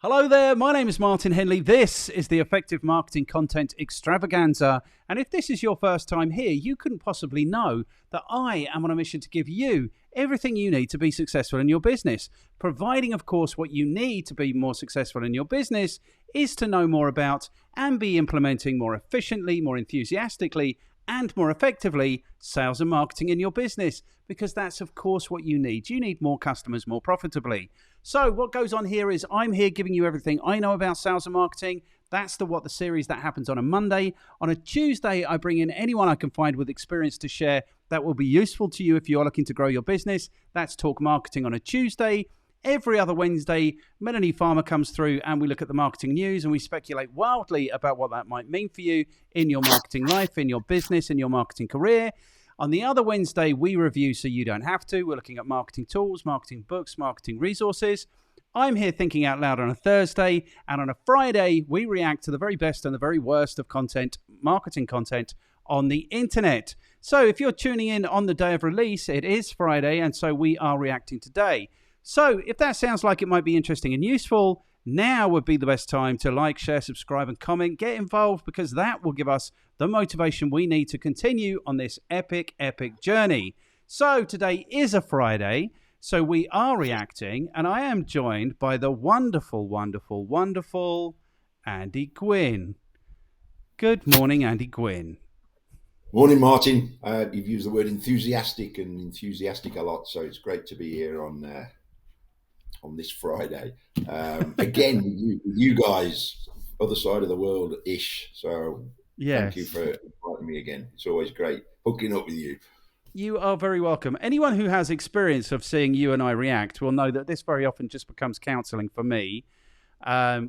Hello there, my name is Martin Henley. This is the Effective Marketing Content Extravaganza. And if this is your first time here, you couldn't possibly know that I am on a mission to give you everything you need to be successful in your business. Providing, of course, what you need to be more successful in your business is to know more about and be implementing more efficiently, more enthusiastically, and more effectively sales and marketing in your business, because that's of course what you need. You need more customers more profitably. So what goes on here is I'm here giving you everything I know about sales and marketing. That's the series that happens on a Monday. On a Tuesday, I bring in anyone I can find with experience to share that will be useful to you if you're looking to grow your business. That's Talk Marketing on a Tuesday. Every other Wednesday, Melanie Farmer comes through and we look at the marketing news and we speculate wildly about what that might mean for you in your marketing life, in your business, in your marketing career. On the other Wednesday, we review so you don't have to. We're looking at marketing tools, marketing books, marketing resources. I'm here thinking out loud on a Thursday, and on a Friday, we react to the very best and the very worst of content, marketing content on the internet. So if you're tuning in on the day of release, it is Friday, and so we are reacting today. So if that sounds like it might be interesting and useful, now would be the best time to like, share, subscribe, and comment. Get involved, because that will give us the motivation we need to continue on this epic journey. So today is a Friday, so we are reacting, and I am joined by the wonderful Andy Gwynn. Good morning, Andy Gwynn. Morning, Martin. You've used the word enthusiastic a lot, so it's great to be here on this Friday. Again, with you guys, other side of the world-ish. So Yes. Thank you for inviting me again. It's always great hooking up with you. You are very welcome. Anyone who has experience of seeing you and I react will know that this very often just becomes counselling for me,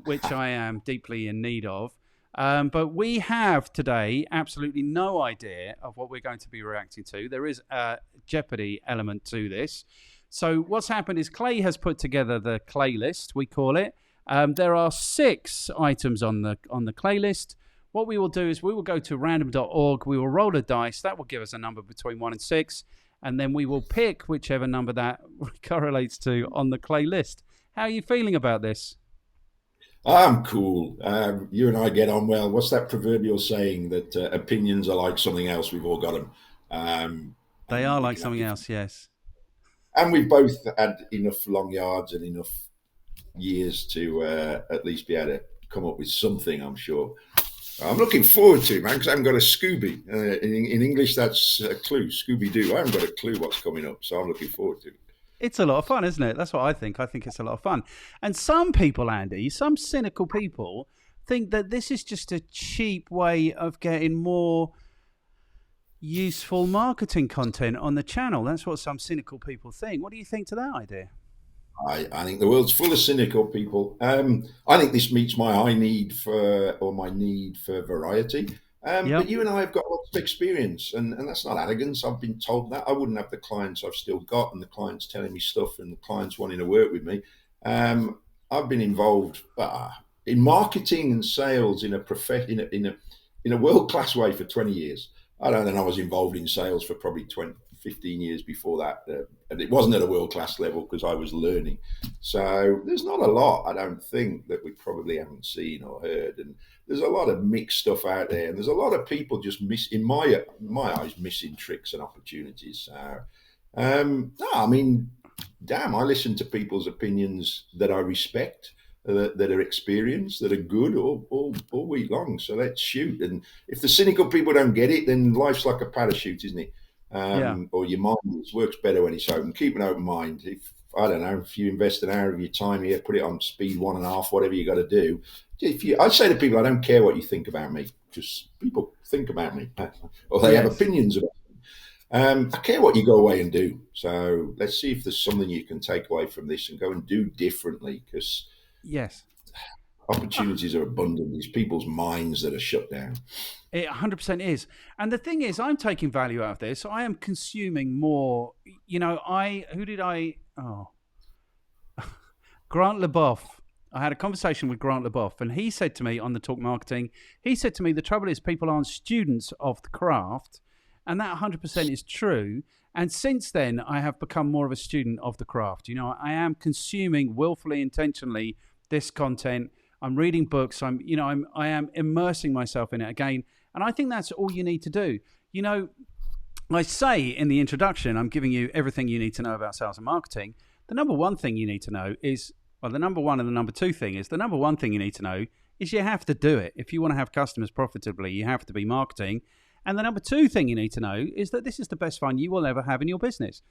which I am deeply in need of. But we have today absolutely no idea of what we're going to be reacting to. There is a Jeopardy element to this. So what's happened is Clay has put together the Clay list, we call it. There are 6 items on the Clay list. What we will do is we will go to random.org. We will roll a dice. That will give us a number between 1 and 6. And then we will pick whichever number that correlates to on the Clay list. How are you feeling about this? I'm cool. You and I get on well. What's that proverbial saying that opinions are like something else? We've all got them. They are like something else, yes. And we've both had enough long yards and enough years to at least be able to come up with something, I'm sure. I'm looking forward to it, man, because I haven't got a Scooby. In English, that's a clue, Scooby-Doo. I haven't got a clue what's coming up, so I'm looking forward to it. It's a lot of fun, isn't it? That's what I think. I think it's a lot of fun. And some people, Andy, some cynical people, think that this is just a cheap way of getting more useful marketing content on the channel. That's what some cynical people think. What do you think to that idea? I think the world's full of cynical people. I think this meets my need for variety. But you and I have got lots of experience, and that's not arrogance. I've been told that. I wouldn't have the clients I've still got, and the clients telling me stuff, and the clients wanting to work with me. I've been involved in marketing and sales in a world-class way for 20 years. I don't know, I was involved in sales for probably 15 years before that. And it wasn't at a world-class level because I was learning. So there's not a lot, I don't think, that we probably haven't seen or heard. And there's a lot of mixed stuff out there. And there's a lot of people just in my eyes, missing tricks and opportunities. No, I mean, damn, I listen to people's opinions that I respect, that are experienced, that are good all week long. So let's shoot. And if the cynical people don't get it, then life's like a parachute, isn't it? Or your mind works better when it's open. Keep an open mind. If you invest an hour of your time here, put it on speed 1.5, whatever you got to do. I'd say to people, I don't care what you think about me. Just people think about me, or they have opinions about me. I care what you go away and do. So let's see if there's something you can take away from this and go and do differently, because opportunities are abundant. These people's minds that are shut down. It 100% is. And the thing is, I'm taking value out of this. I am consuming more. Grant LeBoff. I had a conversation with Grant LeBoff, and he said to me on the Talk Marketing, the trouble is people aren't students of the craft. And that 100% is true. And since then, I have become more of a student of the craft. I am consuming willfully, intentionally, this content. I'm reading books. I am immersing myself in it again. And I think that's all you need to do. I say in the introduction, I'm giving you everything you need to know about sales and marketing. The number one thing you need to know is, well, the number one and the number two thing is, the number one thing you need to know is you have to do it. If you want to have customers profitably, you have to be marketing. And the number two thing you need to know is that this is the best fun you will ever have in your business.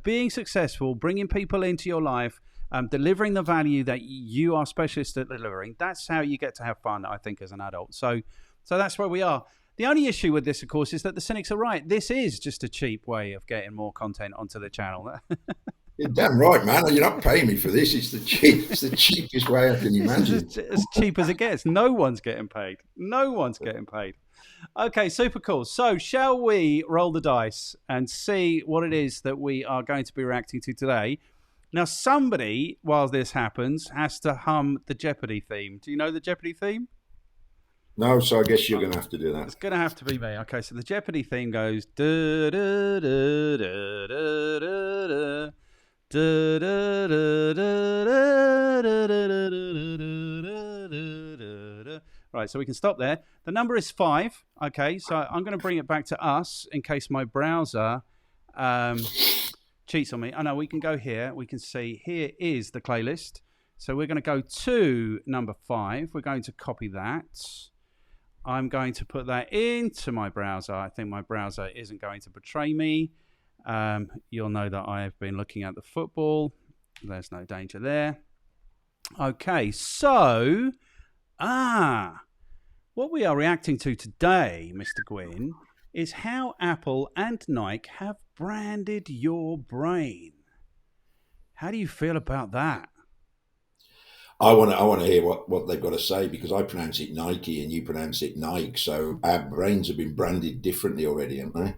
Being successful, bringing people into your life, delivering the value that you are specialist at delivering. That's how you get to have fun, I think, as an adult. So that's where we are. The only issue with this, of course, is that the cynics are right. This is just a cheap way of getting more content onto the channel. You're damn right, man. You're not paying me for this. It's the cheapest way I can imagine. It's as cheap as it gets. No one's getting paid. No one's getting paid. Okay, super cool. So shall we roll the dice and see what it is that we are going to be reacting to today? Now, somebody, while this happens, has to hum the Jeopardy theme. Do you know the Jeopardy theme? No, so I guess you're going to have to do that. It's going to have to be me. Okay, so the Jeopardy theme goes... Da, da, da, da, da, da, da. Da, da, da, da, da, da, da, da. Right, so we can stop there. The number is 5. Okay, so I'm going to bring it back to us in case my browser cheats on me. Oh, no, we can go here. We can see here is the playlist. So we're going to go to number 5. We're going to copy that. I'm going to put that into my browser. I think my browser isn't going to betray me. You'll know that I have been looking at the football. There's no danger there. Okay, so what we are reacting to today, Mr. Gwynn, is how Apple and Nike have branded your brain. How do you feel about that? I want to hear what they've got to say, because I pronounce it Nike and you pronounce it Nike. So our brains have been branded differently already, haven't they?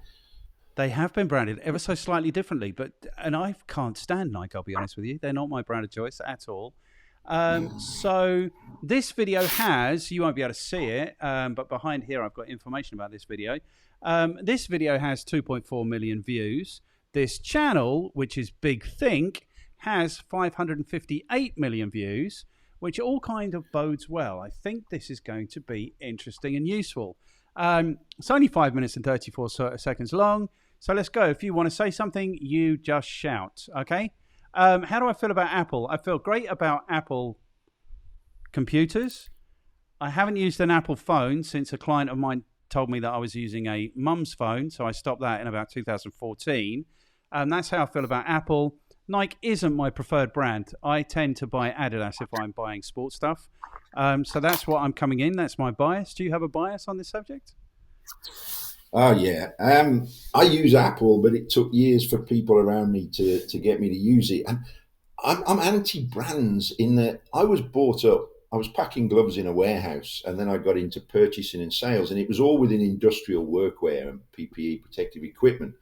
They have been branded ever so slightly differently, and I can't stand Nike, I'll be honest with you. They're not my brand of choice at all. So this video has, you won't be able to see it, but behind here I've got information about this video. This video has 2.4 million views. This channel, which is Big Think, has 558 million views, which all kind of bodes well. I think this is going to be interesting and useful. It's only 5 minutes and 34 seconds long. So let's go. If you want to say something, you just shout. Okay. How do I feel about Apple? I feel great about Apple computers. I haven't used an Apple phone since a client of mine told me that I was using a mum's phone. So I stopped that in about 2014. That's how I feel about Apple. Nike isn't my preferred brand. I tend to buy Adidas if I'm buying sports stuff. So that's what I'm coming in. That's my bias. Do you have a bias on this subject? Oh, yeah. I use Apple, but it took years for people around me to get me to use it. And I'm anti-brands in that I was brought up, I was packing gloves in a warehouse, and then I got into purchasing and sales, and it was all within industrial workwear and PPE, protective equipment.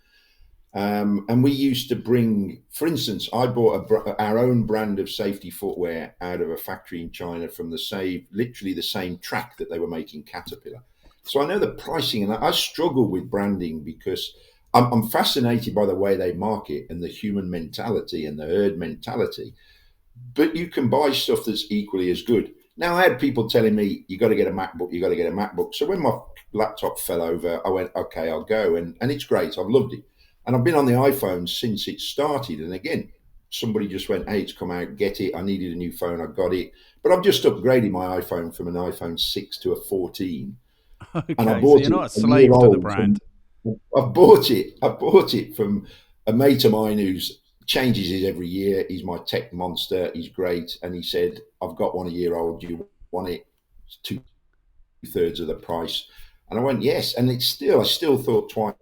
And we used to bring, for instance, I bought our own brand of safety footwear out of a factory in China from literally the same track that they were making Caterpillar. So I know the pricing, and I struggle with branding because I'm fascinated by the way they market and the human mentality and the herd mentality. But you can buy stuff that's equally as good. Now, I had people telling me, you got to get a MacBook, you got to get a MacBook. So when my laptop fell over, I went, okay, I'll go. And it's great. I've loved it. And I've been on the iPhone since it started. And again, somebody just went, hey, it's come out, get it. I needed a new phone, I got it. But I've just upgraded my iPhone from an iPhone 6 to a 14. Okay, and I bought so you're not a slave to the brand. I bought it from a mate of mine who's changes it every year. He's my tech monster. He's great. And he said, I've got one a year old. Do you want it? It's 2/3 of the price. And I went, yes. And I still thought twice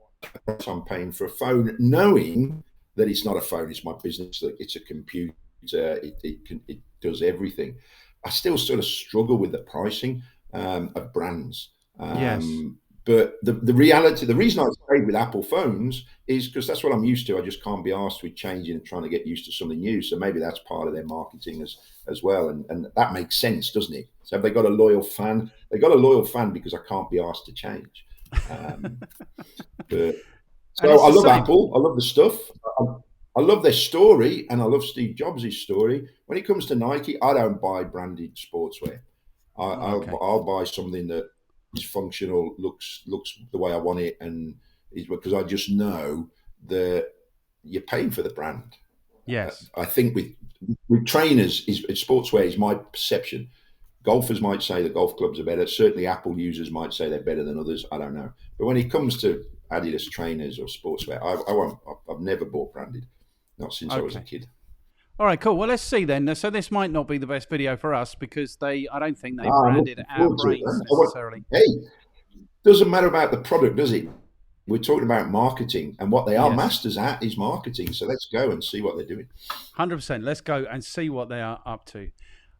I'm paying for a phone, knowing that it's not a phone, it's my business, it's a computer, it does everything. I still sort of struggle with the pricing of brands. Yes. But the reality, the reason I stayed with Apple phones is because that's what I'm used to. I just can't be asked with changing and trying to get used to something new. So maybe that's part of their marketing as well. And that makes sense, doesn't it? So have they got a loyal fan? They got a loyal fan because I can't be asked to change. But so I love Apple. I love the stuff. I love their story, and I love Steve Jobs' story. When it comes to Nike, I don't buy branded sportswear. I'll buy something that is functional, looks the way I want it, and is because I just know that you're paying for the brand. Yes, I think with trainers, sportswear is my perception. Golfers might say the golf clubs are better. Certainly, Apple users might say they're better than others. I don't know. But when it comes to Adidas trainers or sportswear, I won't. I've never bought branded, not since I was a kid. All right, cool. Well, let's see then. So this might not be the best video for us because I don't think they branded our brains necessarily. Hey, doesn't matter about the product, does it? We're talking about marketing, and what they are masters at is marketing. So let's go and see what they're doing. 100%. Let's go and see what they are up to.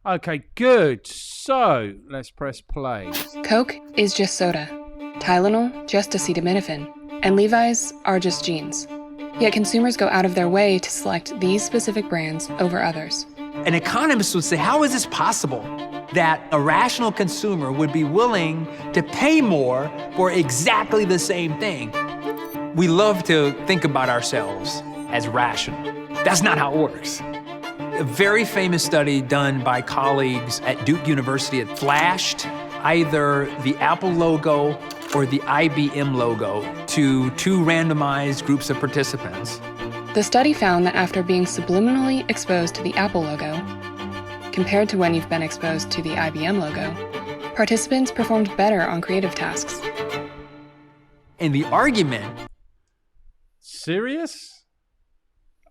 Okay, good. So let's press play. Coke is just soda. Tylenol, just acetaminophen. And Levi's are just jeans. Yet consumers go out of their way to select these specific brands over others. An economist would say, how is this possible that a rational consumer would be willing to pay more for exactly the same thing? We love to think about ourselves as rational. That's not how it works. A very famous study done by colleagues at Duke University had flashed either the Apple logo or the IBM logo to two randomized groups of participants. The study found that after being subliminally exposed to the Apple logo, compared to when you've been exposed to the IBM logo, participants performed better on creative tasks. And the argument... Serious?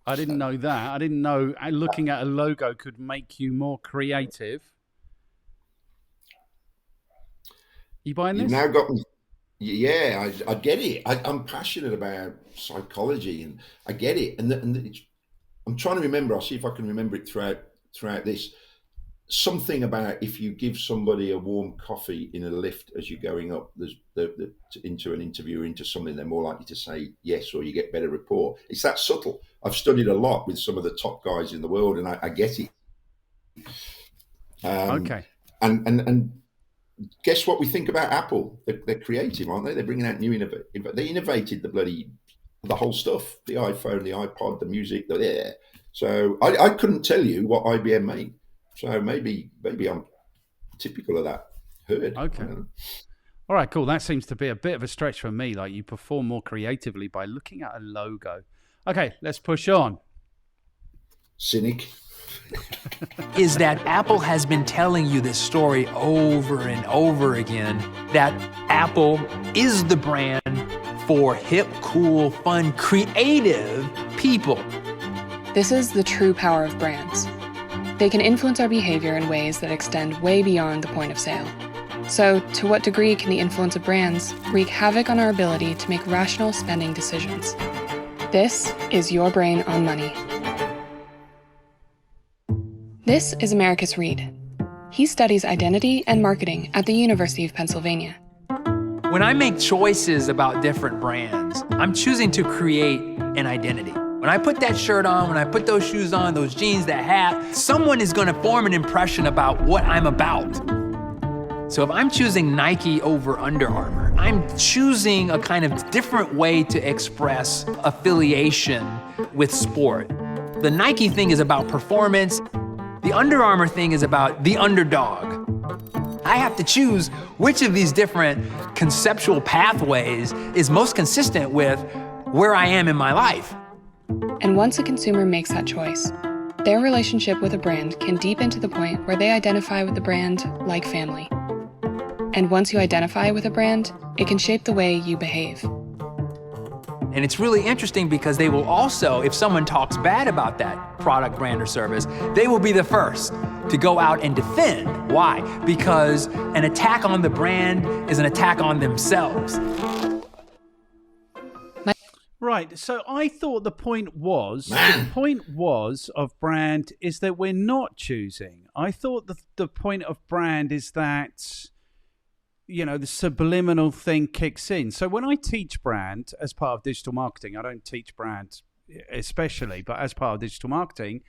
I didn't know that. I didn't know looking at a logo could make you more creative. You buying this? You've now got me. Yeah, I get it. I'm passionate about psychology, and I get it. And I'm trying to remember. I'll see if I can remember it throughout this. Something about if you give somebody a warm coffee in a lift as you're going up, into an interview or into something, they're more likely to say yes, or you get better rapport. It's that subtle. I've studied a lot with some of the top guys in the world, and I get it. Okay. And guess what we think about Apple? They're creative, aren't they? They're bringing out new They innovated the whole stuff: the iPhone, the iPod, the music. So I couldn't tell you what IBM made. So maybe I'm typical of that herd. Okay. All right, cool. That seems to be a bit of a stretch for me. Like, you perform more creatively by looking at a logo. Okay, let's push on. Cynic. Is that Apple has been telling you this story over and over again, that Apple is the brand for hip, cool, fun, creative people. This is the true power of brands. They can influence our behavior in ways that extend way beyond the point of sale. So, to what degree can the influence of brands wreak havoc on our ability to make rational spending decisions? This is Your Brain on Money. This is Americus Reed. He studies identity and marketing at the University of Pennsylvania. When I make choices about different brands, I'm choosing to create an identity. When I put that shirt on, when I put those shoes on, those jeans, that hat, someone is going to form an impression about what I'm about. So if I'm choosing Nike over Under Armour, I'm choosing a kind of different way to express affiliation with sport. The Nike thing is about performance. The Under Armour thing is about the underdog. I have to choose which of these different conceptual pathways is most consistent with where I am in my life. And once a consumer makes that choice, their relationship with a brand can deepen to the point where they identify with the brand like family. And once you identify with a brand, it can shape the way you behave. And it's really interesting because they will also, if someone talks bad about that product, brand, or service, they will be the first to go out and defend. Why? Because an attack on the brand is an attack on themselves. Right, so I thought the point was of brand is that we're not choosing. I thought the point of brand is that, you know, the subliminal thing kicks in. So when I teach brand as part of digital marketing, I don't teach brand especially, but as part of digital marketing,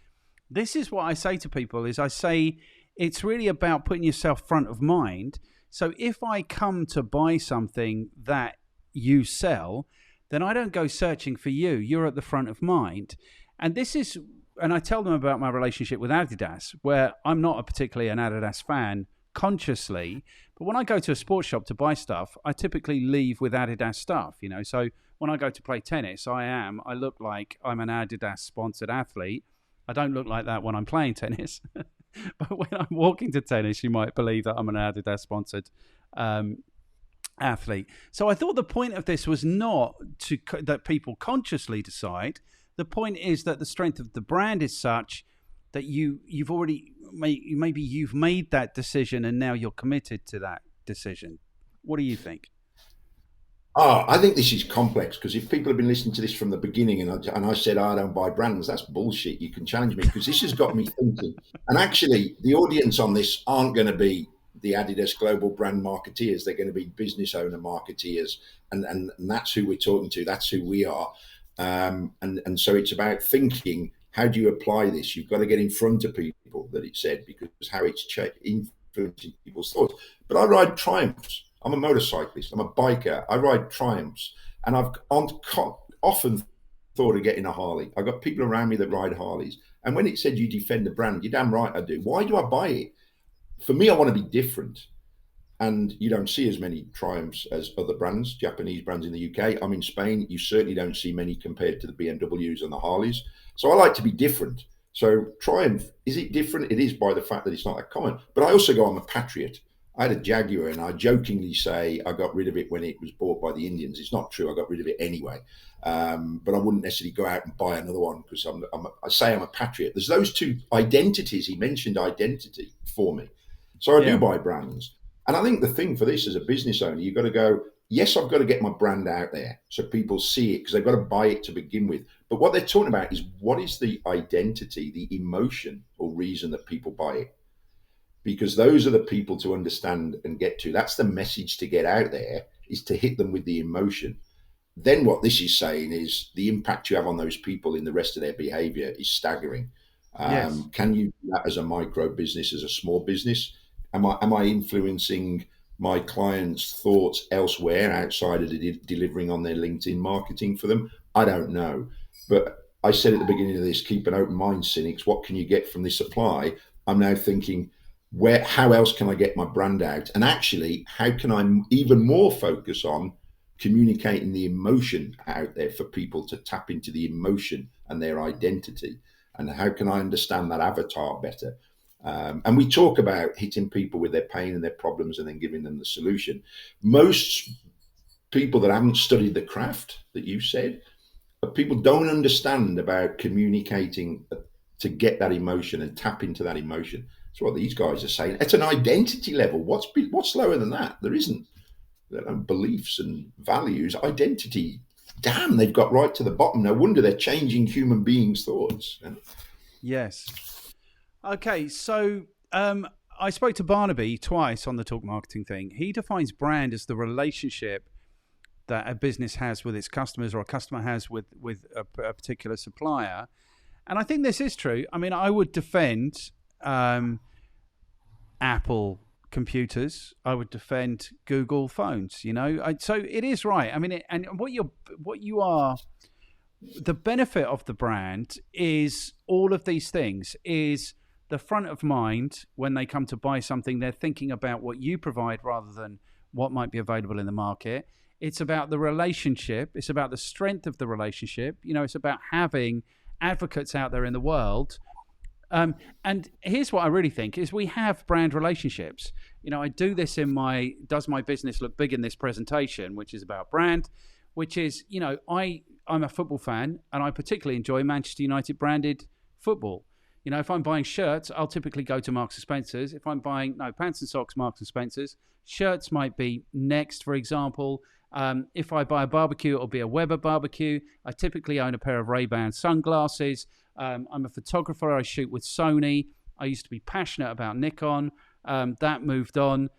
this is what I say to people is I say it's really about putting yourself front of mind. So if I come to buy something that you sell, then I don't go searching for you. You're at the front of mind. And this is, and I tell them about my relationship with Adidas, where I'm not particularly an Adidas fan consciously, but when I go to a sports shop to buy stuff, I typically leave with Adidas stuff, you know. So when I go to play tennis, I look like I'm an Adidas sponsored athlete. I don't look like that when I'm playing tennis, but when I'm walking to tennis, you might believe that I'm an Adidas sponsored athlete. So I thought the point of this was not that people consciously decide. The point is that the strength of the brand is such that you've already maybe you've made that decision and now you're committed to that decision. What do you think? Oh, I think this is complex, because if people have been listening to this from the beginning and I said, I don't buy brands, that's bullshit. You can challenge me, because this has got me thinking. And actually, the audience on this aren't going to be the Adidas global brand marketeers. They're going to be business owner marketeers. And that's who we're talking to. That's who we are. And so it's about thinking, how do you apply this? You've got to get in front of people, that it said, because how it's influencing people's thoughts. But I ride Triumphs. I'm a motorcyclist. I'm a biker. I ride Triumphs, and I've often thought of getting a Harley. I've got people around me that ride Harleys, and when it said you defend the brand, you're damn right I do. Why do I buy it? For me, I want to be different, and you don't see as many Triumphs as other brands, Japanese brands in the UK. I'm in Spain. You certainly don't see many compared to the BMWs and the Harleys. So I like to be different. So Triumph, is it different? It is, by the fact that it's not that common. But I also go, I'm a patriot. I had a Jaguar, and I jokingly say I got rid of it when it was bought by the Indians. It's not true. I got rid of it anyway. But I wouldn't necessarily go out and buy another one, because I say I'm a patriot. There's those two identities. He mentioned identity for me. So I do buy brands. And I think the thing for this as a business owner, you've got to go, yes, I've got to get my brand out there so people see it, because they've got to buy it to begin with. But what they're talking about is, what is the identity, the emotion or reason that people buy it? Because those are the people to understand and get to. That's the message to get out there, is to hit them with the emotion. Then what this is saying is the impact you have on those people in the rest of their behavior is staggering. Yes. Can you do that as a micro business, as a small business? Am I influencing my clients' thoughts elsewhere outside of delivering on their LinkedIn marketing for them? I don't know. But I said at the beginning of this, keep an open mind, cynics. What can you get from this supply? I'm now thinking, how else can I get my brand out? And actually, how can I even more focus on communicating the emotion out there for people to tap into the emotion and their identity? And how can I understand that avatar better? And we talk about hitting people with their pain and their problems and then giving them the solution. Most people that haven't studied the craft that you said, people don't understand about communicating to get that emotion and tap into that emotion. That's what these guys are saying. It's an identity level. What's lower than that? There isn't. Beliefs and values, identity. Damn, they've got right to the bottom. No wonder they're changing human beings' thoughts. Yes. Okay, so I spoke to Barnaby twice on the Talk Marketing thing. He defines brand as the relationship that a business has with its customers, or a customer has with a particular supplier. And I think this is true. I mean, I would defend Apple computers. I would defend Google phones. You know, so it is right. I mean, and what you are, the benefit of the brand is all of these things. Is the front of mind when they come to buy something, they're thinking about what you provide rather than what might be available in the market. It's about the relationship. It's about the strength of the relationship. You know, it's about having advocates out there in the world. And here's what I really think is, we have brand relationships. You know, I do this in my Does My Business Look Big in this presentation, which is about brand, which is, you know, I'm a football fan, and I particularly enjoy Manchester United branded football. You know, if I'm buying shirts, I'll typically go to Marks & Spencer's. If I'm buying, pants and socks, Marks & Spencer's. Shirts might be Next, for example. If I buy a barbecue, it'll be a Weber barbecue. I typically own a pair of Ray-Ban sunglasses. I'm a photographer. I shoot with Sony. I used to be passionate about Nikon. That moved on.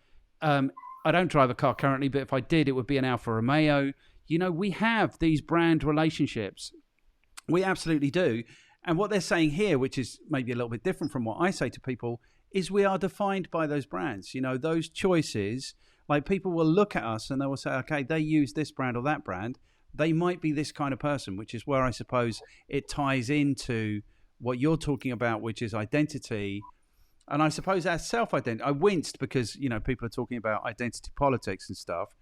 I don't drive a car currently, but if I did, it would be an Alfa Romeo. You know, we have these brand relationships. We absolutely do. And what they're saying here, which is maybe a little bit different from what I say to people, is we are defined by those brands. You know, those choices, like people will look at us and they will say, okay, they use this brand or that brand. they might be this kind of person, which is where I suppose it ties into what you're talking about, which is identity. And I suppose that's self-identity. I winced because, people are talking about identity politics and stuff.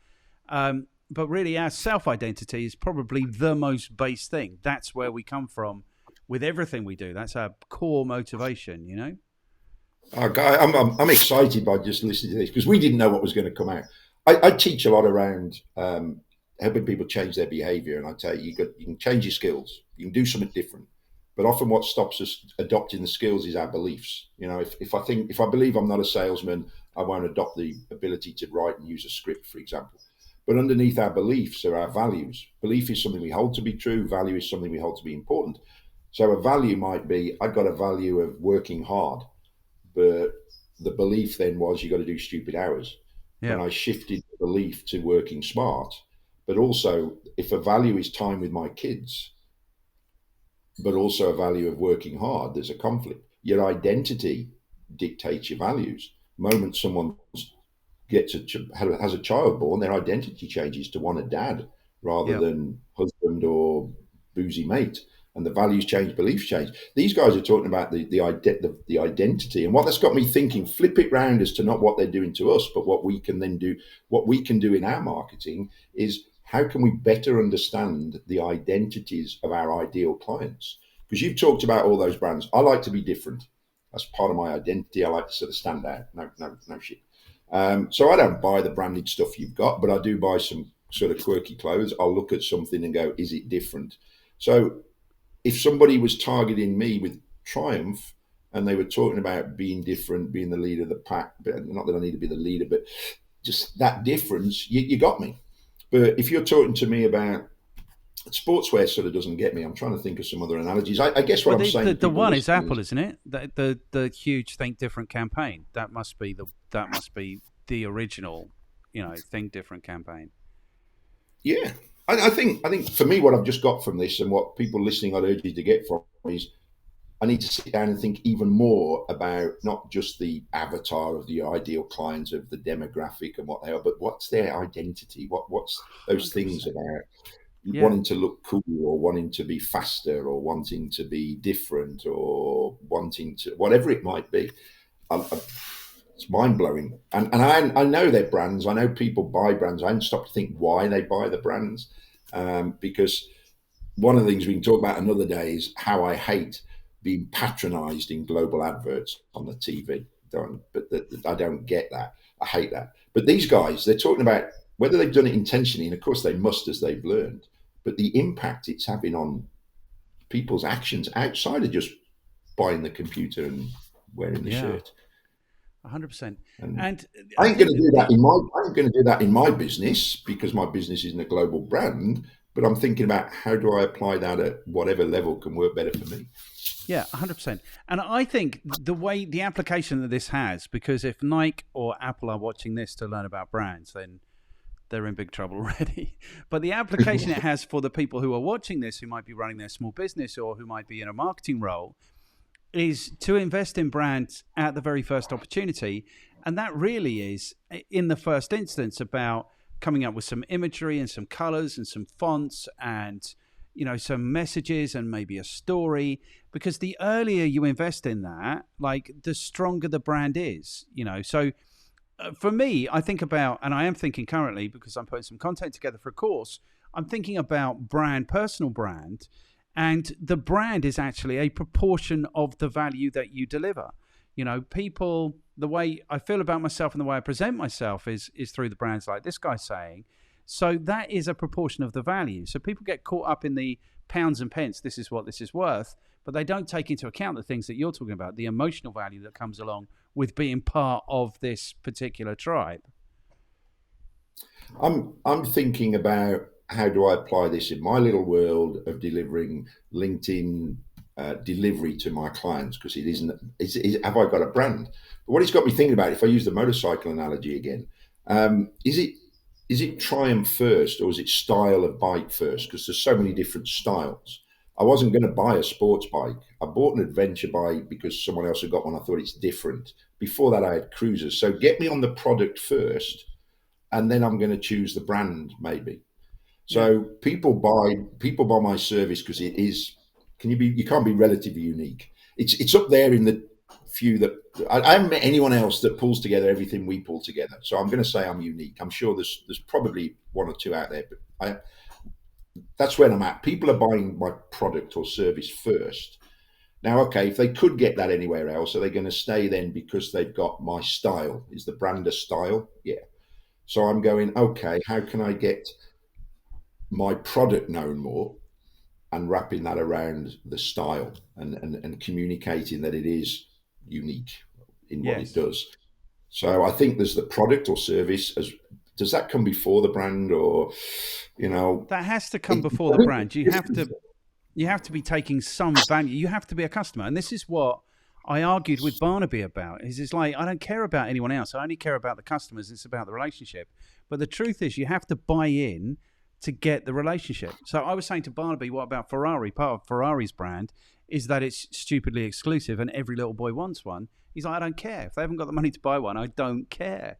But really, our self-identity is probably the most base thing. That's where we come from with everything we do. That's our core motivation, I'm excited by just listening to this because we didn't know what was going to come out. I teach a lot around helping people change their behavior. And I tell you, you can change your skills. You can do something different. But often what stops us adopting the skills is our beliefs. If I believe I'm not a salesman, I won't adopt the ability to write and use a script, for example. But underneath our beliefs are our values. Belief is something we hold to be true. Value is something we hold to be important. So a value might be, I've got a value of working hard, but the belief then was you got to do stupid hours. Yeah. And I shifted the belief to working smart. But also, if a value is time with my kids, but also a value of working hard, there's a conflict. Your identity dictates your values. The moment someone has a child born, their identity changes to one of dad rather than husband or boozy mate. And the values change, beliefs change. These guys are talking about the identity, and what that's got me thinking. Flip it round as to not what they're doing to us, but what we can then do. What we can do in our marketing is how can we better understand the identities of our ideal clients? Because you've talked about all those brands. I like to be different. That's part of my identity. I like to sort of stand out. No shit. So I don't buy the branded stuff you've got, but I do buy some sort of quirky clothes. I'll look at something and go, is it different? So if somebody was targeting me with Triumph and they were talking about being different, being the leader of the pack, but not that I need to be the leader, but just that difference, you got me. But if you're talking to me about sportswear, sort of doesn't get me. I'm trying to think of some other analogies. I guess what I'm saying. The one is Apple, isn't it? The huge Think Different campaign. That must be the original, Think Different campaign. Yeah. I think for me, what I've just got from this and what people listening I'd urge you to get from is I need to sit down and think even more about not just the avatar of the ideal client of the demographic and what they are, but what's their identity? What's those 100%. Things about wanting to look cool or wanting to be faster or wanting to be different or wanting to, whatever it might be. It's mind-blowing. And I know their brands. I know people buy brands. I haven't stopped to think why they buy the brands. Because one of the things we can talk about another day is how I hate being patronized in global adverts on the TV. I don't get that. I hate that. But these guys, they're talking about whether they've done it intentionally, and of course they must as they've learned, but the impact it's having on people's actions outside of just buying the computer and wearing the shirt. 100%. And I ain't going to do that in my business because my business isn't a global brand. But I'm thinking about how do I apply that at whatever level can work better for me. Yeah, 100%. And I think the application that this has, because if Nike or Apple are watching this to learn about brands, then they're in big trouble already. But the application it has for the people who are watching this, who might be running their small business or who might be in a marketing role, is to invest in brands at the very first opportunity. And that really is, in the first instance, about coming up with some imagery and some colors and some fonts and, some messages and maybe a story. Because the earlier you invest in that, the stronger the brand is, So for me, I think about, and I am thinking currently because I'm putting some content together for a course, I'm thinking about personal brand. And the brand is actually a proportion of the value that you deliver. People, the way I feel about myself and the way I present myself is through the brands like this guy's saying. So that is a proportion of the value. So people get caught up in the pounds and pence, this is what this is worth, but they don't take into account the things that you're talking about, the emotional value that comes along with being part of this particular tribe. I'm thinking about how do I apply this in my little world of delivering LinkedIn delivery to my clients? Because it isn't, have I got a brand? But what it's got me thinking about, if I use the motorcycle analogy again, is it Triumph first or is it style of bike first? Because there's so many different styles. I wasn't going to buy a sports bike. I bought an adventure bike because someone else had got one. I thought it's different. Before that, I had cruisers. So get me on the product first, and then I'm going to choose the brand maybe. So people buy my service because it is. You can't be relatively unique. It's up there in the few that I haven't met anyone else that pulls together everything we pull together. So I'm going to say I'm unique. I'm sure there's probably one or two out there, but that's where I'm at. People are buying my product or service first. Now, okay, if they could get that anywhere else, are they going to stay then because they've got my style? Is the brand a style? Yeah. So I'm going, okay, how can I get my product known more and wrapping that around the style and communicating that it is unique in what it does. So I think there's the product or service. Does that come before the brand, or that has to come before the brand? You have to be taking some value. You have to be a customer, and this is what I argued with Barnaby about. It's like, I don't care about anyone else. I only care about the customers. It's about the relationship. But the truth is, you have to buy in to get the relationship. So I was saying to Barnaby, what about Ferrari? Part of Ferrari's brand is that it's stupidly exclusive and every little boy wants one. He's like, I don't care. If they haven't got the money to buy one, I don't care.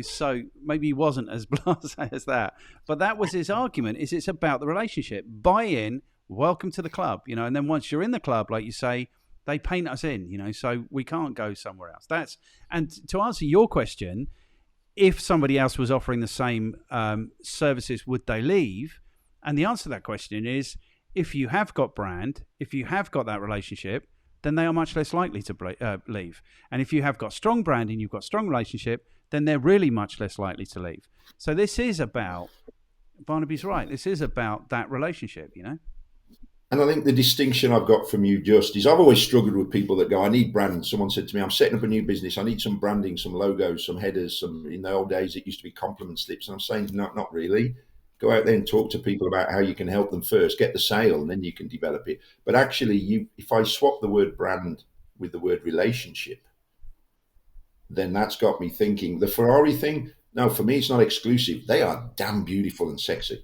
So maybe he wasn't as blasé as that. But that was his argument, is it's about the relationship. Buy in, welcome to the club, and then once you're in the club, like you say, they paint us in, so we can't go somewhere else. And to answer your question, if somebody else was offering the same services, would they leave? And the answer to that question is, if you have got brand, if you have got that relationship, then they are much less likely to leave. And if you have got strong brand and you've got strong relationship, then they're really much less likely to leave. So this is about, Barnaby's right, this is about that relationship, And I think the distinction I've got from you just is I've always struggled with people that go, I need brand. Someone said to me, I'm setting up a new business. I need some branding, some logos, some headers. In the old days, it used to be compliment slips. And I'm saying, no, not really. Go out there and talk to people about how you can help them first, get the sale, and then you can develop it. But actually, if I swap the word brand with the word relationship, then that's got me thinking. The Ferrari thing, no, for me, it's not exclusive. They are damn beautiful and sexy.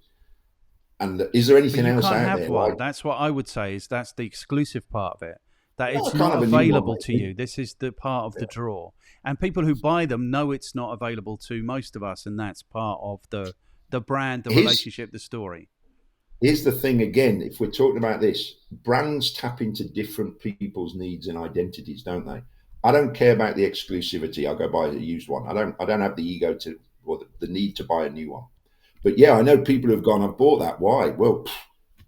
And is there anything else out there? One. That's what I would say, is that's the exclusive part of it. That it's not available to you. This is the part of the draw. And people who buy them know it's not available to most of us, and that's part of the brand, the relationship, the story. Here's the thing again, if we're talking about this, brands tap into different people's needs and identities, don't they? I don't care about the exclusivity. I'll go buy a used one. I don't have the ego or the need to buy a new one. But yeah, I know people who've gone, I've bought that. Why? Well,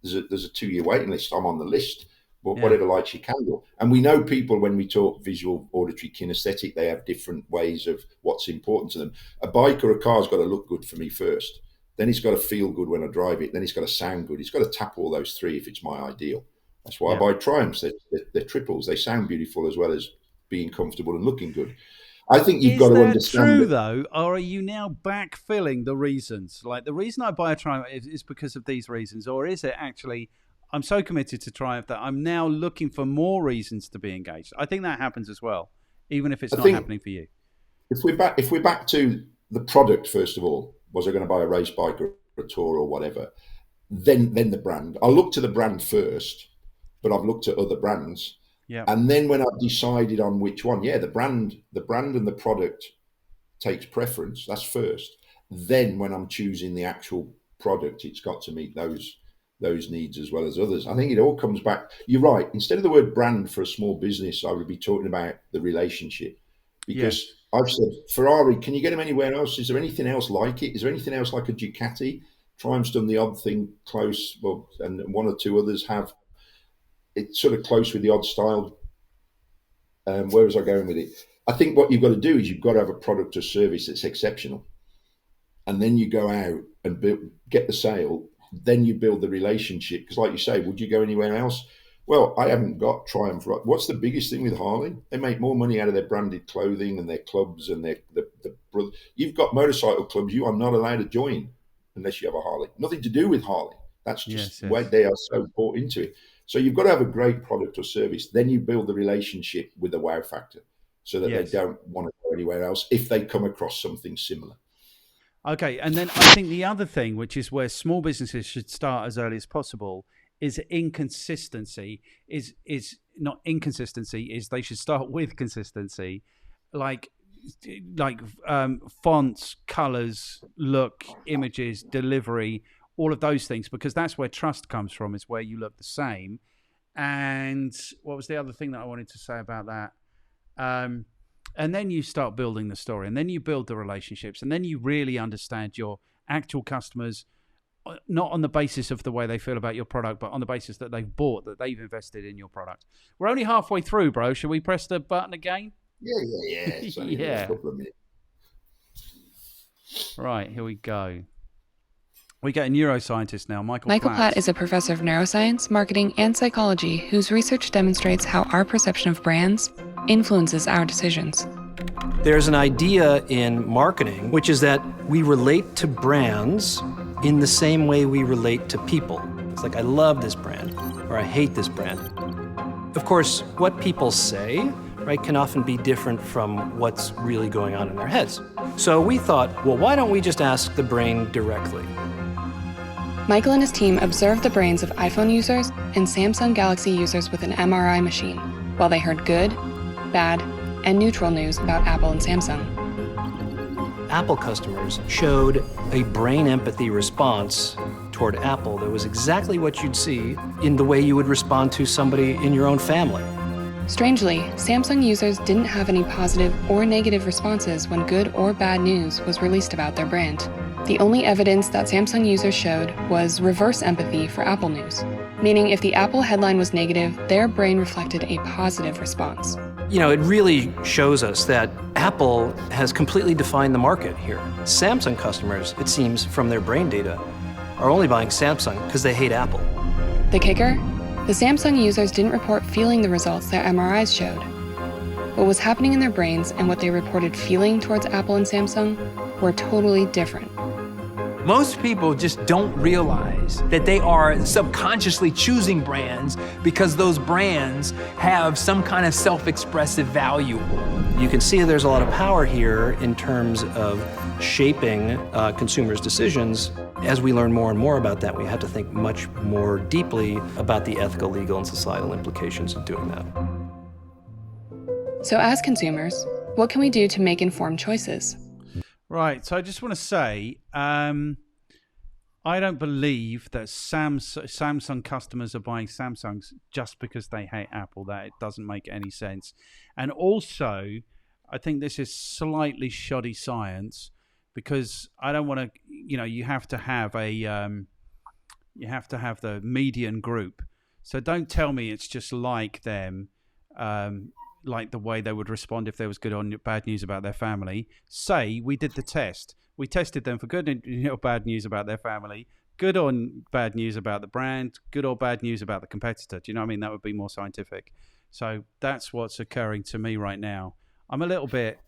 there's a 2-year waiting list. I'm on the list. But whatever lights your candle. And we know people, when we talk visual, auditory, kinesthetic, they have different ways of what's important to them. A bike or a car's got to look good for me first. Then it's got to feel good when I drive it. Then it's got to sound good. It's got to tap all those three if it's my ideal. That's why I buy Triumphs. They're triples. They sound beautiful as well as being comfortable and looking good. I think you've got to understand. Is that true, though? Or are you now backfilling the reasons? Like, the reason I buy a Triumph is because of these reasons? Or is it actually, I'm so committed to Triumph that I'm now looking for more reasons to be engaged? I think that happens as well, even if it's not happening for you. If we're back to the product, first of all, was I going to buy a race bike or a tour or whatever? Then the brand. I'll look to the brand first, but I've looked at other brands. Yeah. And then when I've decided on which one, the brand and the product takes preference. That's first. Then when I'm choosing the actual product, it's got to meet those needs as well as others. I think it all comes back. You're right. Instead of the word brand for a small business, I would be talking about the relationship. Because I've said, Ferrari, can you get them anywhere else? Is there anything else like it? Is there anything else like a Ducati? Triumph's done the odd thing close, and one or two others have. It's sort of close with the odd style. Where was I going with it? I think what you've got to do is you've got to have a product or service that's exceptional. And then you go out and get the sale. Then you build the relationship. Because like you say, would you go anywhere else? Well, I haven't got Triumph. What's the biggest thing with Harley? They make more money out of their branded clothing and their clubs and the you've got motorcycle clubs you are not allowed to join unless you have a Harley. Nothing to do with Harley. That's just why they are so bought into it. So you've got to have a great product or service. Then you build the relationship with the wow factor so that they don't want to go anywhere else if they come across something similar. Okay. And then I think the other thing, which is where small businesses should start as early as possible, is inconsistency. Is not inconsistency, is they should start with consistency. Like fonts, colors, look, images, delivery, all of those things, because that's where trust comes from, is where you look the same. And what was the other thing that I wanted to say about that? And then you start building the story, and then you build the relationships, and then you really understand your actual customers, not on the basis of the way they feel about your product, but on the basis that they've bought, that they've invested in your product. We're only halfway through, bro. Shall we press the button again? Yeah. It's only a couple of minutes. Right, here we go. We get a neuroscientist now, Michael Platt is a professor of neuroscience, marketing, and psychology whose research demonstrates how our perception of brands influences our decisions. There's an idea in marketing, which is that we relate to brands in the same way we relate to people. It's like, I love this brand, or I hate this brand. Of course, what people say, right, can often be different from what's really going on in their heads. So we thought, well, why don't we just ask the brain directly? Michael and his team observed the brains of iPhone users and Samsung Galaxy users with an MRI machine, while they heard good, bad, and neutral news about Apple and Samsung. Apple customers showed a brain empathy response toward Apple that was exactly what you'd see in the way you would respond to somebody in your own family. Strangely, Samsung users didn't have any positive or negative responses when good or bad news was released about their brand. The only evidence that Samsung users showed was reverse empathy for Apple news, meaning if the Apple headline was negative, their brain reflected a positive response. You know, it really shows us that Apple has completely defined the market here. Samsung customers, it seems, from their brain data, are only buying Samsung because they hate Apple. The kicker? The Samsung users didn't report feeling the results their MRIs showed. What was happening in their brains and what they reported feeling towards Apple and Samsung were totally different. Most people just don't realize that they are subconsciously choosing brands because those brands have some kind of self-expressive value. You can see there's a lot of power here in terms of shaping consumers' decisions. As we learn more and more about that, we have to think much more deeply about the ethical, legal, and societal implications of doing that. So as consumers, what can we do to make informed choices? Right, so I just want to say, I don't believe that Samsung customers are buying Samsungs just because they hate Apple. That it doesn't make any sense. And also, I think this is slightly shoddy science, because I don't want to, you have to have the median group. So don't tell me it's just like them, like the way they would respond if there was good or bad news about their family. Say we did the test. We tested them for good or bad news about their family, good or bad news about the brand, good or bad news about the competitor. Do you know what I mean? That would be more scientific. So that's what's occurring to me right now. I'm a little bit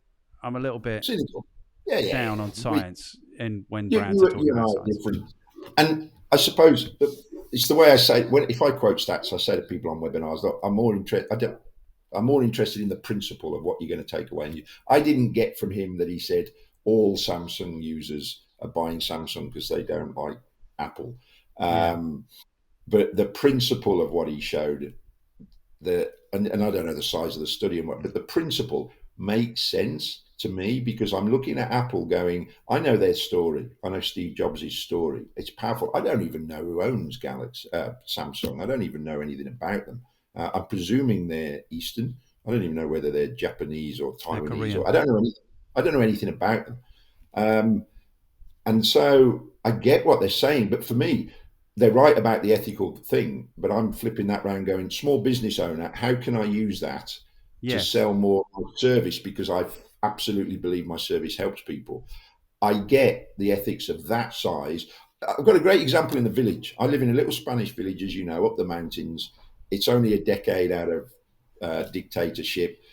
cynical. Down on science and when brands are talking about science. Different. And I suppose it's the way I say, if I quote stats, I say to people on webinars, look, I'm more interested in the principle of what you're going to take away. And I didn't get from him that he said all Samsung users are buying Samsung because they don't like Apple. But the principle of what he showed, and I don't know the size of the study and what, but the principle makes sense to me, because I'm looking at Apple going, I know their story. I know Steve Jobs' story. It's powerful. I don't even know who owns Samsung. I don't even know anything about them. I'm presuming they're Eastern. I don't even know whether they're Japanese or Taiwanese. I don't know anything about them. And so I get what they're saying, but for me, they're right about the ethical thing, but I'm flipping that round going, small business owner, how can I use that to sell more service? Because I absolutely believe my service helps people. I get the ethics of that size. I've got a great example in the village. I live in a little Spanish village, as you know, up the mountains. It's only a decade out of dictatorship.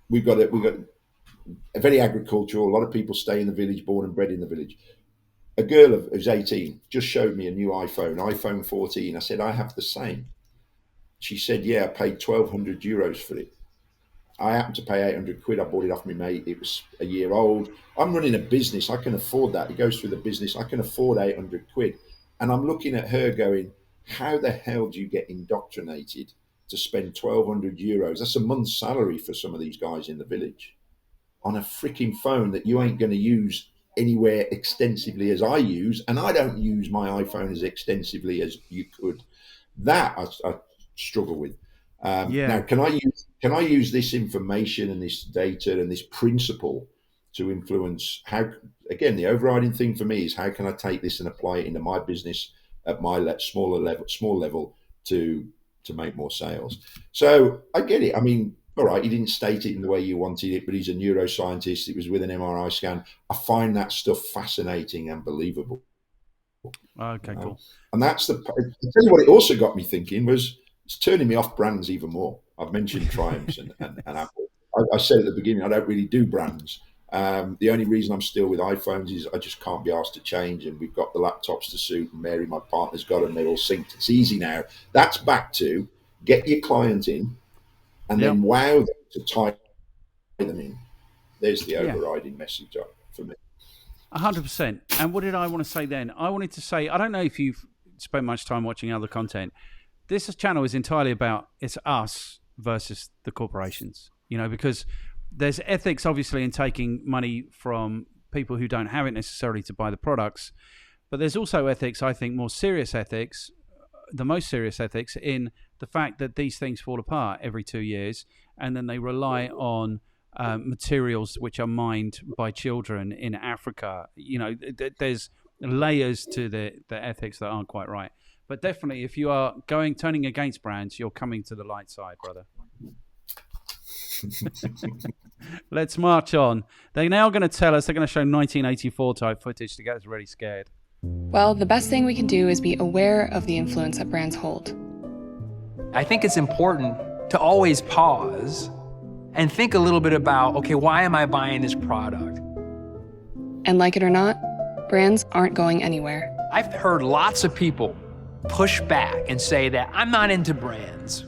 We've got a very agricultural. A lot of people stay in the village, born and bred in the village. A girl who's 18 just showed me a new iPhone 14. I said, I have the same. She said, yeah, I paid 1,200 euros for it. I happened to pay 800 quid. I bought it off my mate. It was a year old. I'm running a business. I can afford that. It goes through the business. I can afford 800 quid. And I'm looking at her going, how the hell do you get indoctrinated to spend 1,200 euros? That's a month's salary for some of these guys in the village on a freaking phone that you ain't going to use anywhere extensively as I use, and I don't use my iPhone as extensively as you could. That I struggle with. Now, can I use this information and this data and this principle to influence how? Again, the overriding thing for me is how can I take this and apply it into my business at my small level to make more sales. So I get it. I mean, all right, he didn't state it in the way you wanted it, but he's a neuroscientist. It was with an MRI scan. I find that stuff fascinating and believable. Okay, cool. And that's I'll tell you what it also got me thinking was it's turning me off brands even more. I've mentioned Triumphs and Apple. I said at the beginning, I don't really do brands. The only reason I'm still with iPhones is I just can't be asked to change, and we've got the laptops to suit, and Mary, my partner's got them, they're all synced. It's easy now. That's back to get your client in and then wow them to tie them in. There's the overriding message for me. 100%. And what did I want to say then? I wanted to say, I don't know if you've spent much time watching other content. This channel is entirely about it's us versus the corporations, because there's ethics obviously in taking money from people who don't have it necessarily to buy the products, but there's also ethics, I think, more serious ethics, the most serious ethics in the fact that these things fall apart every 2 years, and then they rely on materials which are mined by children in Africa. There's layers to the ethics that aren't quite right. But definitely, if you are turning against brands, you're coming to the light side, brother. Let's march on. They're now going to tell us, they're going to show 1984 type footage to get us really scared. Well, the best thing we can do is be aware of the influence that brands hold. I think it's important to always pause and think a little bit about, okay, why am I buying this product? And like it or not, brands aren't going anywhere. I've heard lots of people push back and say that I'm not into brands.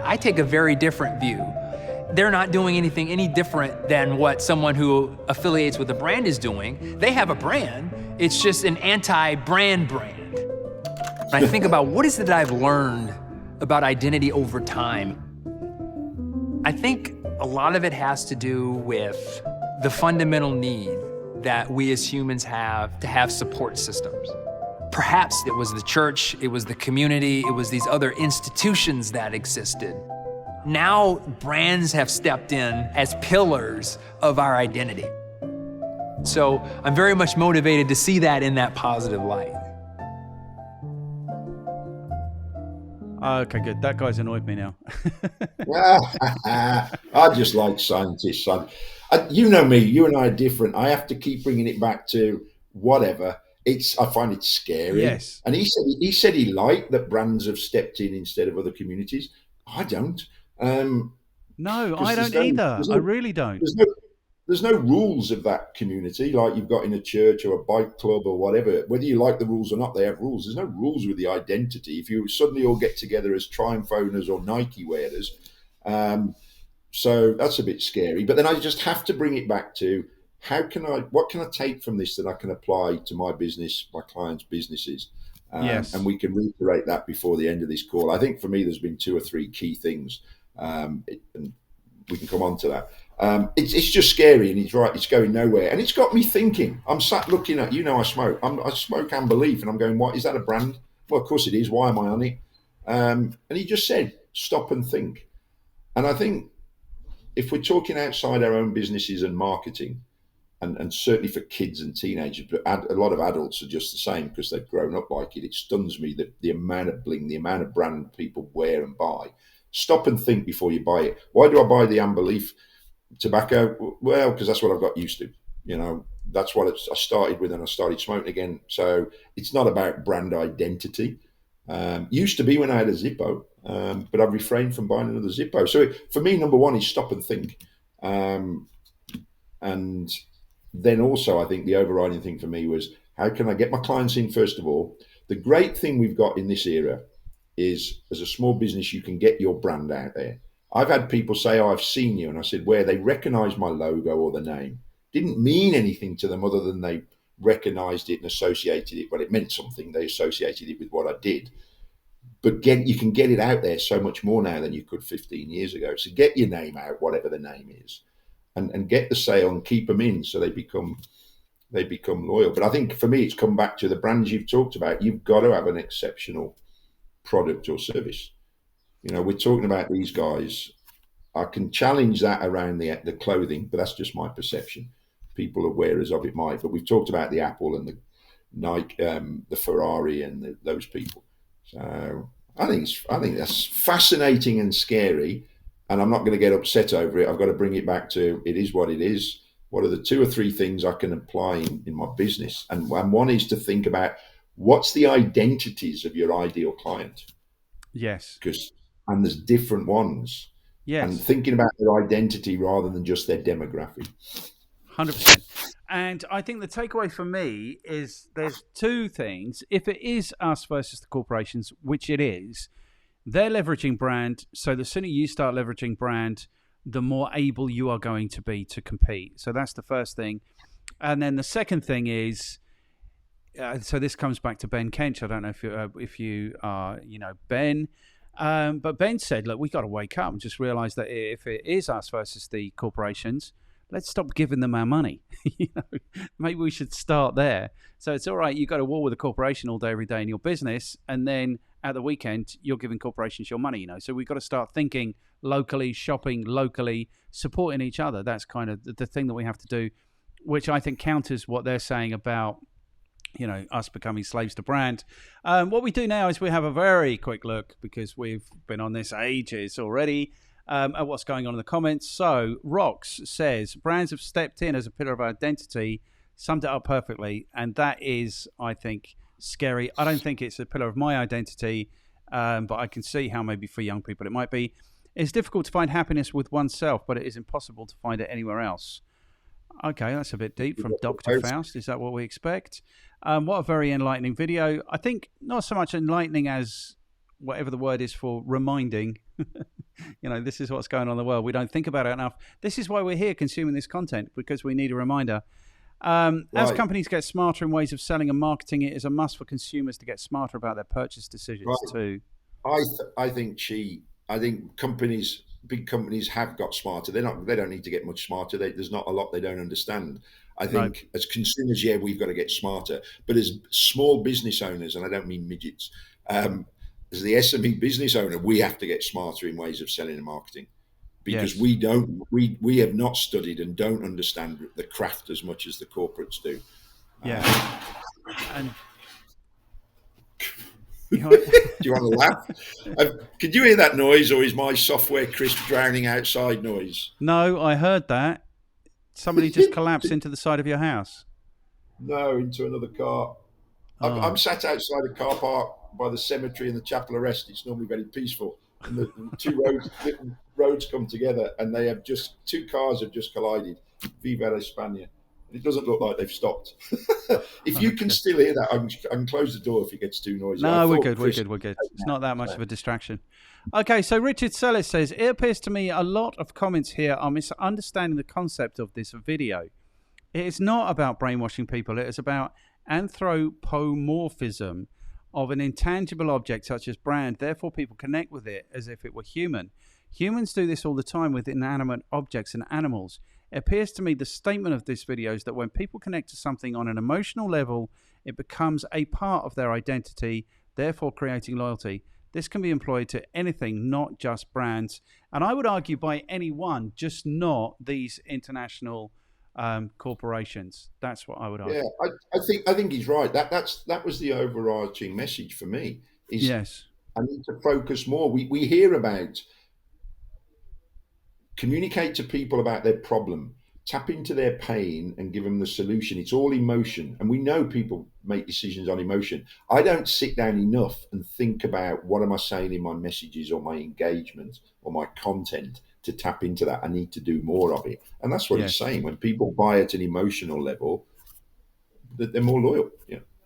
I take a very different view. They're not doing anything any different than what someone who affiliates with a brand is doing. They have a brand, it's just an anti-brand brand. And I think about what is it that I've learned about identity over time. I think a lot of it has to do with the fundamental need that we as humans have to have support systems. Perhaps it was the church, it was the community, it was these other institutions that existed. Now brands have stepped in as pillars of our identity. So I'm very much motivated to see that in that positive light. Okay, good. That guy's annoyed me now. I just like scientists. You know me, you and I are different. I have to keep bringing it back to whatever. I find it scary. Yes. And he said he liked that brands have stepped in instead of other communities. I don't. No, I don't either. I really don't. There's no rules of that community like you've got in a church or a bike club or whatever. Whether you like the rules or not, they have rules. There's no rules with the identity. If you suddenly all get together as Triumph owners or Nike wearers, so that's a bit scary. But then I just have to bring it back to what can I take from this that I can apply to my business, my clients' businesses? Yes. And we can reiterate that before the end of this call. I think for me, there's been 2 or 3 key things, and we can come on to that. It's just scary, and he's right. It's going nowhere, and it's got me thinking. I'm sat looking at, I smoke. I smoke Unbelief, and I'm going, what is that a brand? Well, of course it is. Why am I on it? And he just said, stop and think. And I think if we're talking outside our own businesses and marketing, and certainly for kids and teenagers, but a lot of adults are just the same because they've grown up like it. It stuns me that the amount of bling, the amount of brand people wear and buy. Stop and think before you buy it. Why do I buy the Unbelief tobacco? Well, because that's what I've got used to. That's what I started with, and I started smoking again. So it's not about brand identity. Used to be when I had a Zippo, but I've refrained from buying another Zippo. So for me, number one is stop and think. And then also, I think the overriding thing for me was, how can I get my clients in, first of all? The great thing we've got in this era is, as a small business, you can get your brand out there. I've had people say, I've seen you. And I said, where? They recognize my logo or the name. Didn't mean anything to them other than they recognized it and associated it. Well, it meant something. They associated it with what I did. But you can get it out there so much more now than you could 15 years ago. So get your name out, whatever the name is. And get the sale and keep them in so they become they become loyal. But I think for me, it's come back to the brands you've talked about. You've got to have an exceptional product or service. We're talking about these guys. I can challenge that around the clothing, but that's just my perception. People are wearers of it might, but we've talked about the Apple and the Nike, the Ferrari, and those people. So I think that's fascinating and scary, and I'm not going to get upset over it. I've got to bring it back to it is what it is. What are the 2 or 3 things I can apply in my business? And one is to think about what's the identities of your ideal client. Yes. And there's different ones. Yes. And thinking about their identity rather than just their demographic. 100%. And I think the takeaway for me is there's 2 things. If it is us versus the corporations, which it is, they're leveraging brand. So the sooner you start leveraging brand, the more able you are going to be to compete. So that's the first thing. And then the second thing is, so this comes back to Ben Kench. I don't know if you are, Ben. But Ben said, look, we've got to wake up and just realize that if it is us versus the corporations, let's stop giving them our money. Maybe we should start there. So it's all right. You go to war with a corporation all day, every day in your business. And then at the weekend, you're giving corporations your money, So we've got to start thinking locally, shopping locally, supporting each other. That's kind of the thing that we have to do, which I think counters what they're saying about, us becoming slaves to brand. What we do now is we have a very quick look, because we've been on this ages already, at what's going on in the comments. So Rox says, brands have stepped in as a pillar of identity, summed it up perfectly. And that is, I think, scary. I don't think it's a pillar of my identity, but I can see how maybe for young people it might be. It's difficult to find happiness with oneself, but it is impossible to find it anywhere else. Okay, that's a bit deep from Dr. Faust. Is that what we expect? What a very enlightening video. I think not so much enlightening as whatever the word is for reminding. This is what's going on in the world. We don't think about it enough. This is why we're here consuming this content, because we need a reminder. As companies get smarter in ways of selling and marketing, it is a must for consumers to get smarter about their purchase decisions too. I think big companies have got smarter. They don't need to get much smarter. There's not a lot they don't understand. I think as consumers, we've got to get smarter. But as small business owners, and I don't mean midgets, as the SME business owner, we have to get smarter in ways of selling and marketing, because we have not studied and don't understand the craft as much as the corporates do. Yeah. And do you want to laugh? Could you hear that noise, or is my software crisp drowning outside noise? No, I heard that. Somebody just collapsed into the side of your house. No, into another car. I'm sat outside a car park by the cemetery and the chapel arrest. It's normally very peaceful. And the 2 roads come together, and they have 2 cars have just collided. Viva España. It doesn't look like they've stopped. If you can still hear that, I can close the door if it gets too noisy. No, we're good. It's not that much of a distraction. Okay, so Richard Sellis says, it appears to me a lot of comments here are misunderstanding the concept of this video. It is not about brainwashing people. It is about anthropomorphism of an intangible object such as brand. Therefore, people connect with it as if it were human. Humans do this all the time with inanimate objects and animals. It appears to me the statement of this video is that when people connect to something on an emotional level, it becomes a part of their identity, therefore creating loyalty. This can be employed to anything, not just brands. And I would argue by anyone, just not these international corporations. That's what I would argue. Yeah, I think he's right. That was the overarching message for me. Yes. I need to focus more. We hear about communicate to people about their problem, tap into their pain and give them the solution. It's all emotion. And we know people make decisions on emotion. I don't sit down enough and think about what am I saying in my messages or my engagement or my content to tap into that. I need to do more of it. And that's what he's saying. When people buy at an emotional level, they're more loyal.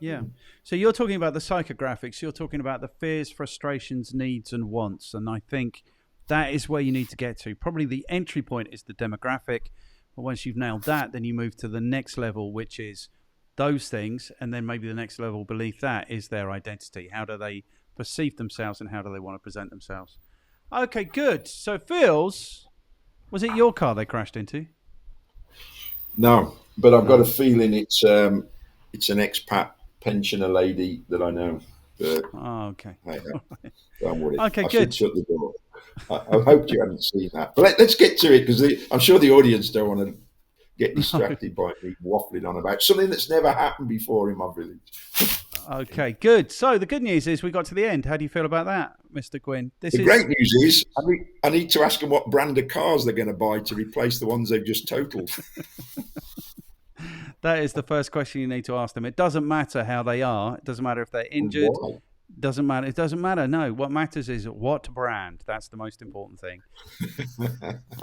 Yeah. So you're talking about the psychographics. You're talking about the fears, frustrations, needs and wants. And I think that is where you need to get to. Probably the entry point is the demographic. But once you've nailed that, then you move to the next level, which is those things. And then maybe the next level beneath that is their identity. How do they perceive themselves and how do they want to present themselves? Okay, good. So Phil's, was it your car they crashed into? No, but I've got a feeling it's an expat pensioner lady that I know. Oh, okay. Hey, don't worry. Okay, I good. should shut the door. I hope you haven't seen that. But let's get to it, because I'm sure the audience don't want to get distracted by me waffling on about something that's never happened before in my village. Okay, good. So the good news is we got to the end. How do you feel about that, Mr. Gwynn? The great news is I need to ask them what brand of cars they're going to buy to replace the ones they've just totaled. That is the first question you need to ask them. It doesn't matter how they are. It doesn't matter if they're injured. Why? Doesn't matter. It doesn't matter. No, what matters is what brand. That's the most important thing.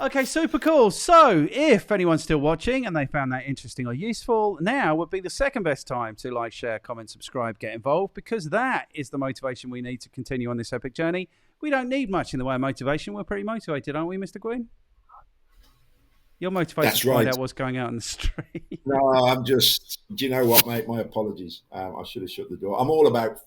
Okay, super cool. So if anyone's still watching and they found that interesting or useful, now would be the second best time to like, share, comment, subscribe, get involved, because that is the motivation we need to continue on this epic journey. We don't need much in the way of motivation. We're pretty motivated, aren't we, Mr. Gwynn? You're motivated to find out what's going out in the street. No, I'm just. Do you know what, mate? My apologies. I should have shut the door. I'm all about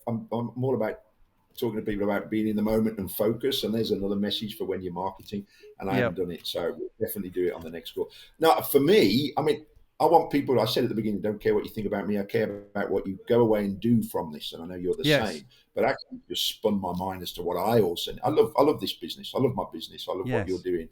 talking to people about being in the moment and focus. And there's another message for when you're marketing. And I haven't done it, so we'll definitely do it on the next call. Now, for me, I mean, I want people. I said at the beginning, don't care what you think about me. I care about what you go away and do from this. And I know you're the same. But actually, just spun my mind as to what I also. I love this business. I love my business. I love what you're doing.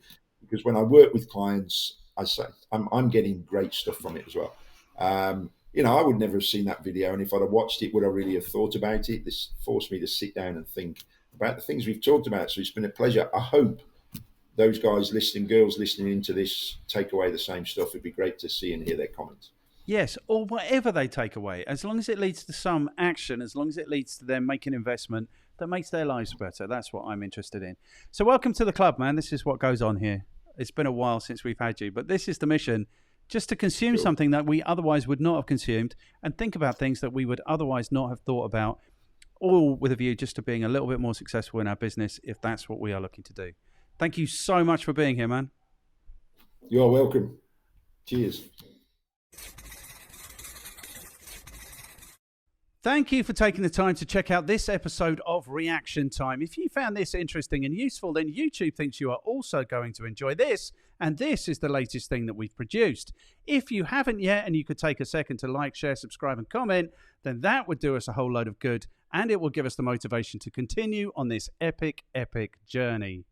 Because when I work with clients, I say I'm getting great stuff from it as well. I would never have seen that video, and if I'd have watched it, would I really have thought about it? This forced me to sit down and think about the things we've talked about. So it's been a pleasure. I hope those guys listening, girls listening into this, take away the same stuff. It'd be great to see and hear their comments. Yes, or whatever they take away, as long as it leads to some action, as long as it leads to them making investment that makes their lives better. That's what I'm interested in. So welcome to the club, man. This is what goes on here. It's been a while since we've had you, but this is the mission, just to consume something that we otherwise would not have consumed and think about things that we would otherwise not have thought about, all with a view just to being a little bit more successful in our business, if that's what we are looking to do. Thank you so much for being here, man. You're welcome. Cheers. Thank you for taking the time to check out this episode of Reaction Time. If you found this interesting and useful, then YouTube thinks you are also going to enjoy this, and this is the latest thing that we've produced. If you haven't yet, and you could take a second to like, share, subscribe, and comment, then that would do us a whole load of good, and it will give us the motivation to continue on this epic, epic journey.